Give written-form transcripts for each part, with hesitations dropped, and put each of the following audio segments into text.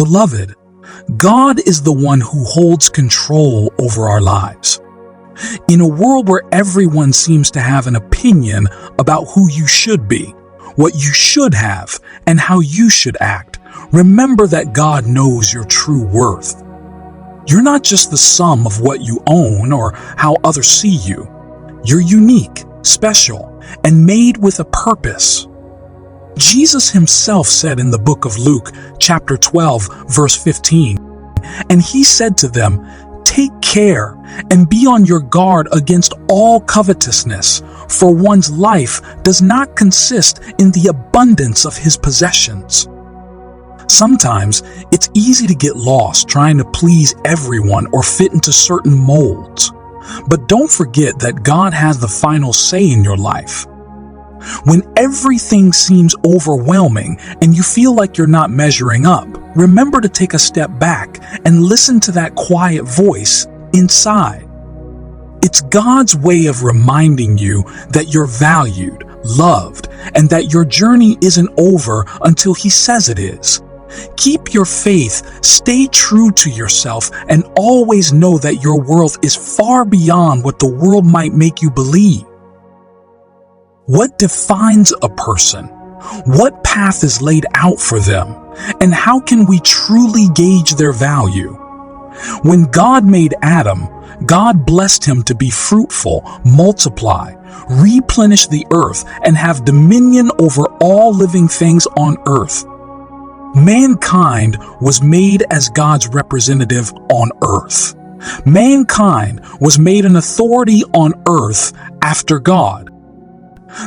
Beloved, God is the one who holds control over our lives. In a world where everyone seems to have an opinion about who you should be, what you should have, and how you should act, remember that God knows your true worth. You're not just the sum of what you own or how others see you. You're unique, special, and made with a purpose. Jesus himself said in the book of Luke, chapter 12, verse 15, "And he said to them, 'Take care and be on your guard against all covetousness, for one's life does not consist in the abundance of his possessions.'" Sometimes it's easy to get lost trying to please everyone or fit into certain molds. But don't forget that God has the final say in your life. When everything seems overwhelming and you feel like you're not measuring up, remember to take a step back and listen to that quiet voice inside. It's God's way of reminding you that you're valued, loved, and that your journey isn't over until He says it is. Keep your faith, stay true to yourself, and always know that your worth is far beyond what the world might make you believe. What defines a person? What path is laid out for them? And how can we truly gauge their value? When God made Adam, God blessed him to be fruitful, multiply, replenish the earth, and have dominion over all living things on earth. Mankind was made as God's representative on earth. Mankind was made an authority on earth after God.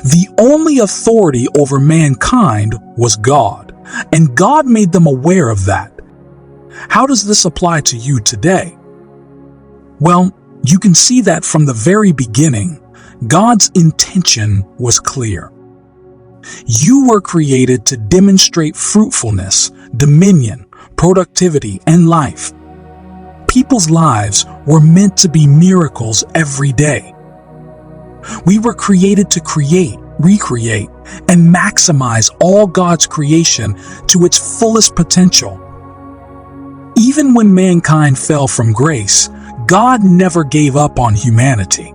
The only authority over mankind was God, and God made them aware of that. How does this apply to you today? Well, you can see that from the very beginning, God's intention was clear. You were created to demonstrate fruitfulness, dominion, productivity, and life. People's lives were meant to be miracles every day. We were created to create, recreate, and maximize all God's creation to its fullest potential. Even when mankind fell from grace, God never gave up on humanity.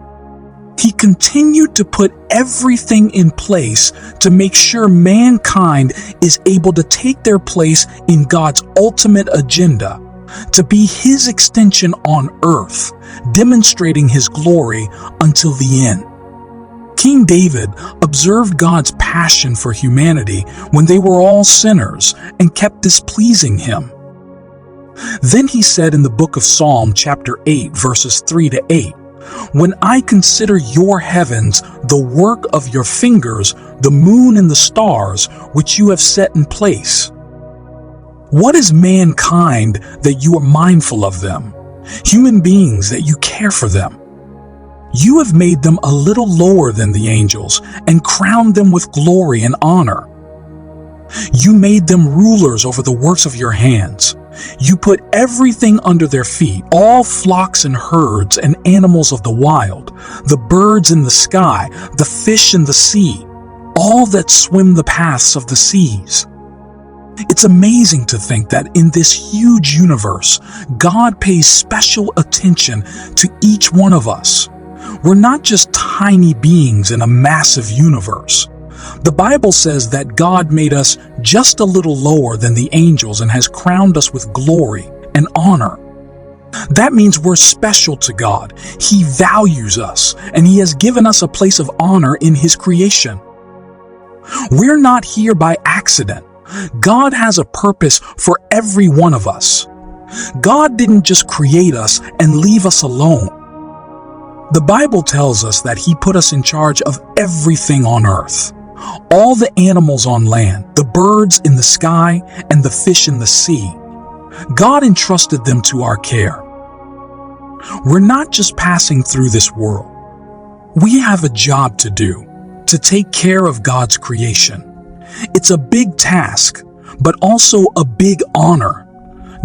He continued to put everything in place to make sure mankind is able to take their place in God's ultimate agenda, to be His extension on earth, demonstrating His glory until the end. King David observed God's passion for humanity when they were all sinners and kept displeasing Him. Then he said in the book of Psalm chapter 8, verses 3 to 8, "When I consider your heavens, the work of your fingers, the moon and the stars, which you have set in place. What is mankind that you are mindful of them? Human beings that you care for them? You have made them a little lower than the angels and crowned them with glory and honor. You made them rulers over the works of your hands. You put everything under their feet, all flocks and herds and animals of the wild, the birds in the sky, the fish in the sea, all that swim the paths of the seas." It's amazing to think that in this huge universe, God pays special attention to each one of us. We're not just tiny beings in a massive universe. The Bible says that God made us just a little lower than the angels and has crowned us with glory and honor. That means we're special to God. He values us, and He has given us a place of honor in His creation. We're not here by accident. God has a purpose for every one of us. God didn't just create us and leave us alone. The Bible tells us that He put us in charge of everything on earth. All the animals on land, the birds in the sky, and the fish in the sea. God entrusted them to our care. We're not just passing through this world. We have a job to do, to take care of God's creation. It's a big task, but also a big honor.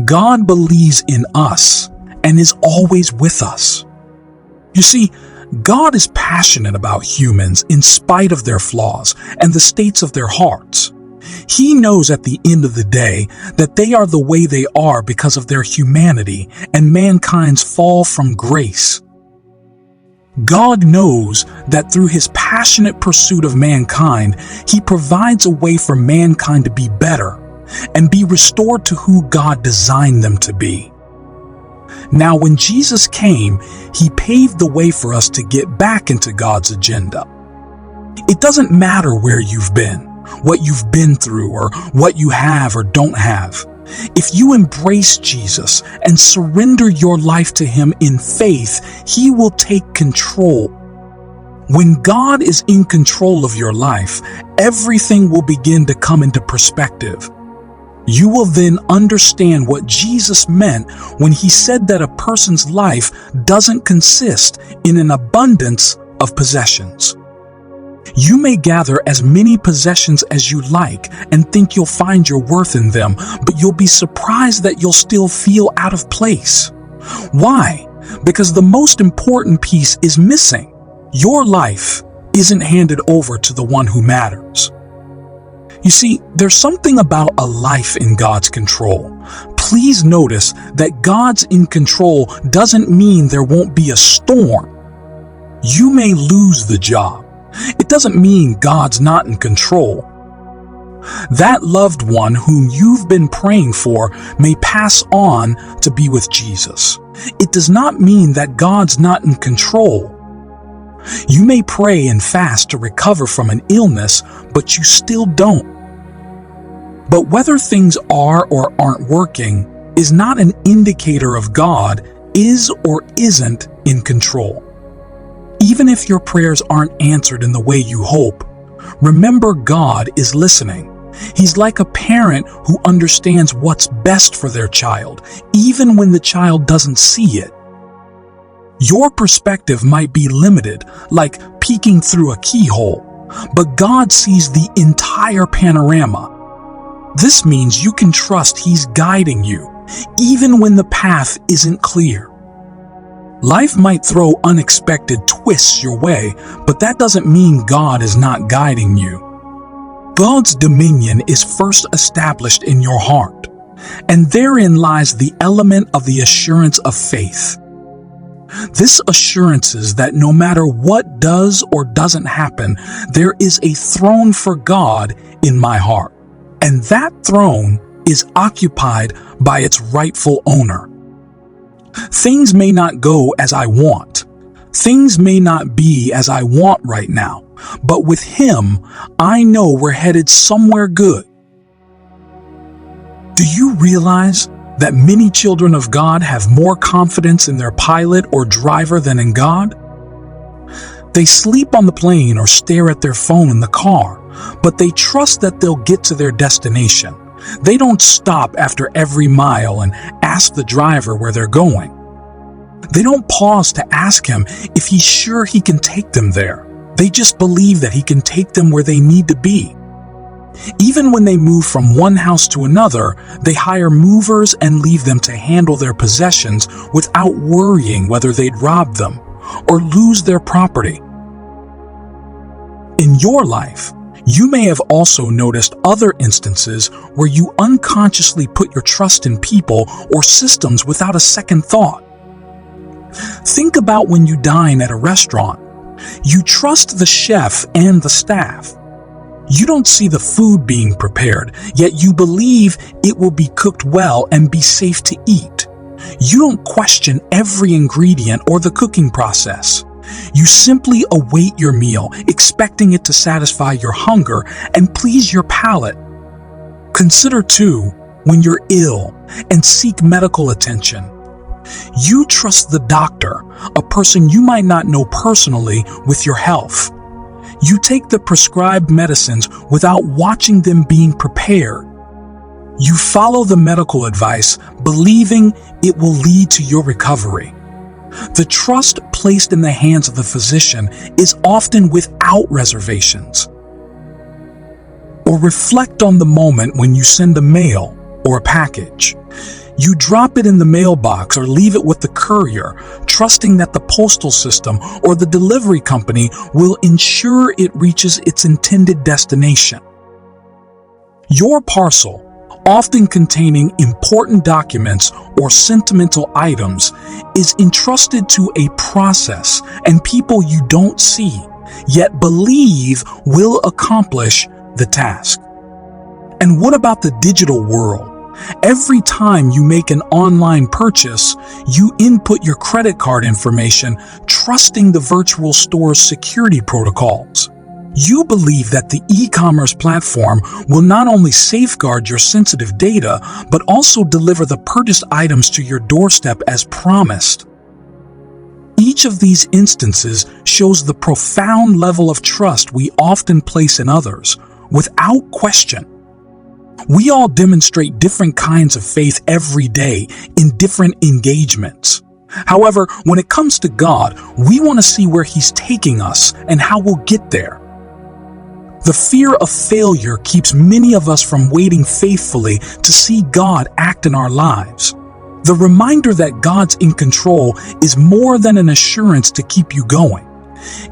God believes in us and is always with us. You see, God is passionate about humans in spite of their flaws and the states of their hearts. He knows at the end of the day that they are the way they are because of their humanity and mankind's fall from grace. God knows that through his passionate pursuit of mankind, he provides a way for mankind to be better and be restored to who God designed them to be. Now, when Jesus came, he paved the way for us to get back into God's agenda. It doesn't matter where you've been, what you've been through, or what you have or don't have. If you embrace Jesus and surrender your life to him in faith, he will take control. When God is in control of your life, everything will begin to come into perspective. You will then understand what Jesus meant when he said that a person's life doesn't consist in an abundance of possessions. You may gather as many possessions as you like and think you'll find your worth in them, but you'll be surprised that you'll still feel out of place. Why? Because the most important piece is missing. Your life isn't handed over to the one who matters. You see, there's something about a life in God's control. Please notice that God's in control doesn't mean there won't be a storm. You may lose the job. It doesn't mean God's not in control. That loved one whom you've been praying for may pass on to be with Jesus. It does not mean that God's not in control. You may pray and fast to recover from an illness, but you still don't. But whether things are or aren't working is not an indicator of God is or isn't in control. Even if your prayers aren't answered in the way you hope, remember God is listening. He's like a parent who understands what's best for their child, even when the child doesn't see it. Your perspective might be limited, like peeking through a keyhole, but God sees the entire panorama. This means you can trust He's guiding you, even when the path isn't clear. Life might throw unexpected twists your way, but that doesn't mean God is not guiding you. God's dominion is first established in your heart, and therein lies the element of the assurance of faith. This assurance is that no matter what does or doesn't happen, there is a throne for God in my heart, and that throne is occupied by its rightful owner. Things may not go as I want. Things may not be as I want right now, but with Him, I know we're headed somewhere good. Do you realize that many children of God have more confidence in their pilot or driver than in God? They sleep on the plane or stare at their phone in the car, but they trust that they'll get to their destination. They don't stop after every mile and ask the driver where they're going. They don't pause to ask him if he's sure he can take them there. They just believe that he can take them where they need to be. Even when they move from one house to another, they hire movers and leave them to handle their possessions without worrying whether they'd rob them or lose their property. In your life, you may have also noticed other instances where you unconsciously put your trust in people or systems without a second thought. Think about when you dine at a restaurant. You trust the chef and the staff. You don't see the food being prepared, yet you believe it will be cooked well and be safe to eat. You don't question every ingredient or the cooking process. You simply await your meal, expecting it to satisfy your hunger and please your palate. Consider, too, when you're ill and seek medical attention. You trust the doctor, a person you might not know personally, with your health. You take the prescribed medicines without watching them being prepared. You follow the medical advice, believing it will lead to your recovery. The trust placed in the hands of the physician is often without reservations. Or reflect on the moment when you send a mail or a package. You drop it in the mailbox or leave it with the courier, trusting that the postal system or the delivery company will ensure it reaches its intended destination. Your parcel, often containing important documents or sentimental items, is entrusted to a process and people you don't see, yet believe will accomplish the task. And what about the digital world? Every time you make an online purchase, you input your credit card information, trusting the virtual store's security protocols. You believe that the e-commerce platform will not only safeguard your sensitive data, but also deliver the purchased items to your doorstep as promised. Each of these instances shows the profound level of trust we often place in others, without question. We all demonstrate different kinds of faith every day in different engagements. However, when it comes to God, we want to see where He's taking us and how we'll get there. The fear of failure keeps many of us from waiting faithfully to see God act in our lives. The reminder that God's in control is more than an assurance to keep you going.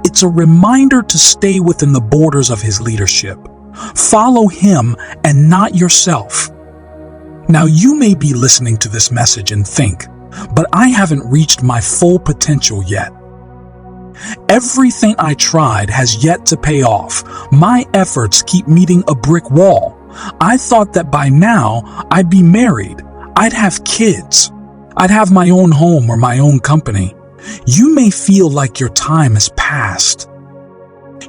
It's a reminder to stay within the borders of His leadership. Follow Him and not yourself. Now, you may be listening to this message and think, but I haven't reached my full potential yet. Everything I tried has yet to pay off. My efforts keep meeting a brick wall. I thought that by now I'd be married, I'd have kids, I'd have my own home or my own company. You may feel like your time has passed.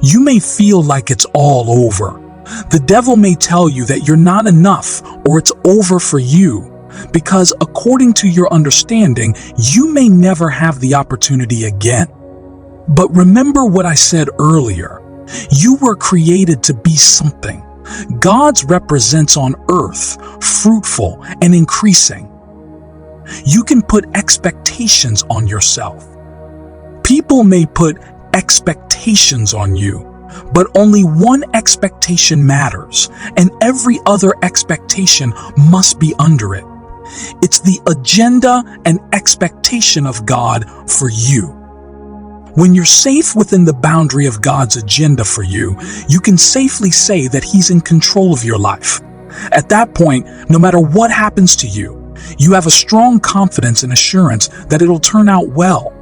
You may feel like it's all over. The devil may tell you that you're not enough or it's over for you, because according to your understanding, you may never have the opportunity again. But remember what I said earlier. You were created to be something. God's represents on earth, fruitful and increasing. You can put expectations on yourself. People may put expectations on you, but only one expectation matters, and every other expectation must be under it. It's the agenda and expectation of God for you. When you're safe within the boundary of God's agenda for you, you can safely say that He's in control of your life. At that point, no matter what happens to you, you have a strong confidence and assurance that it'll turn out well.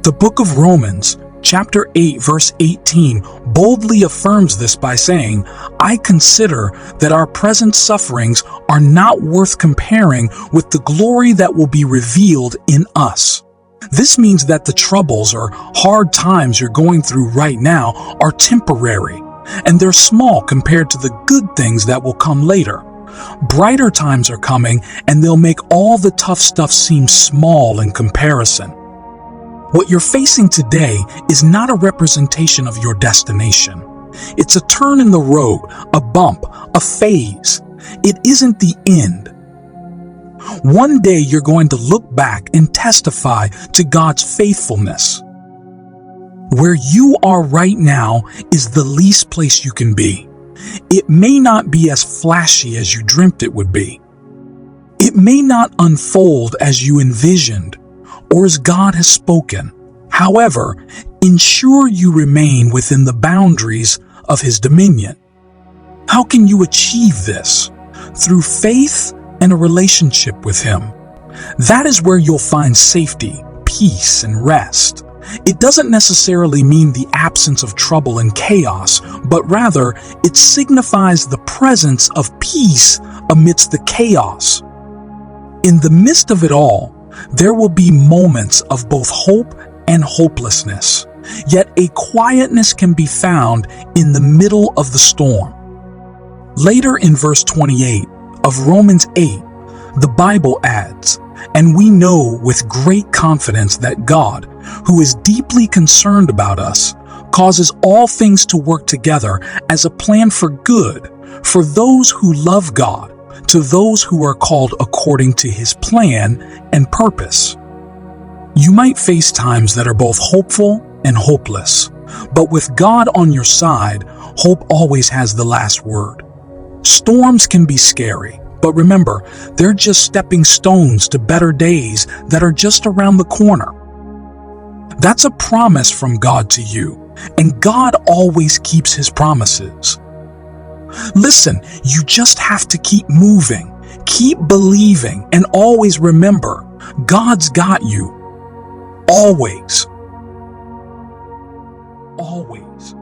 The book of Romans, chapter 8, verse 18, boldly affirms this by saying, "I consider that our present sufferings are not worth comparing with the glory that will be revealed in us." This means that the troubles or hard times you're going through right now are temporary, and they're small compared to the good things that will come later. Brighter times are coming, and they'll make all the tough stuff seem small in comparison. What you're facing today is not a representation of your destination. It's a turn in the road, a bump, a phase. It isn't the end. One day you're going to look back and testify to God's faithfulness. Where you are right now is the least place you can be. It may not be as flashy as you dreamt it would be. It may not unfold as you envisioned or as God has spoken. However, ensure you remain within the boundaries of His dominion. How can you achieve this? Through faith and a relationship with Him. That is where you'll find safety, peace, and rest. It doesn't necessarily mean the absence of trouble and chaos, but rather it signifies the presence of peace amidst the chaos. In the midst of it all, there will be moments of both hope and hopelessness, yet a quietness can be found in the middle of the storm. Later in verse 28 of Romans 8, the Bible adds, "And we know with great confidence that God, who is deeply concerned about us, causes all things to work together as a plan for good, for those who love God, to those who are called according to His plan and purpose." You might face times that are both hopeful and hopeless, but with God on your side, hope always has the last word. Storms can be scary, but remember, they're just stepping stones to better days that are just around the corner. That's a promise from God to you, and God always keeps His promises. Listen, you just have to keep moving, keep believing, and always remember, God's got you. Always. Always.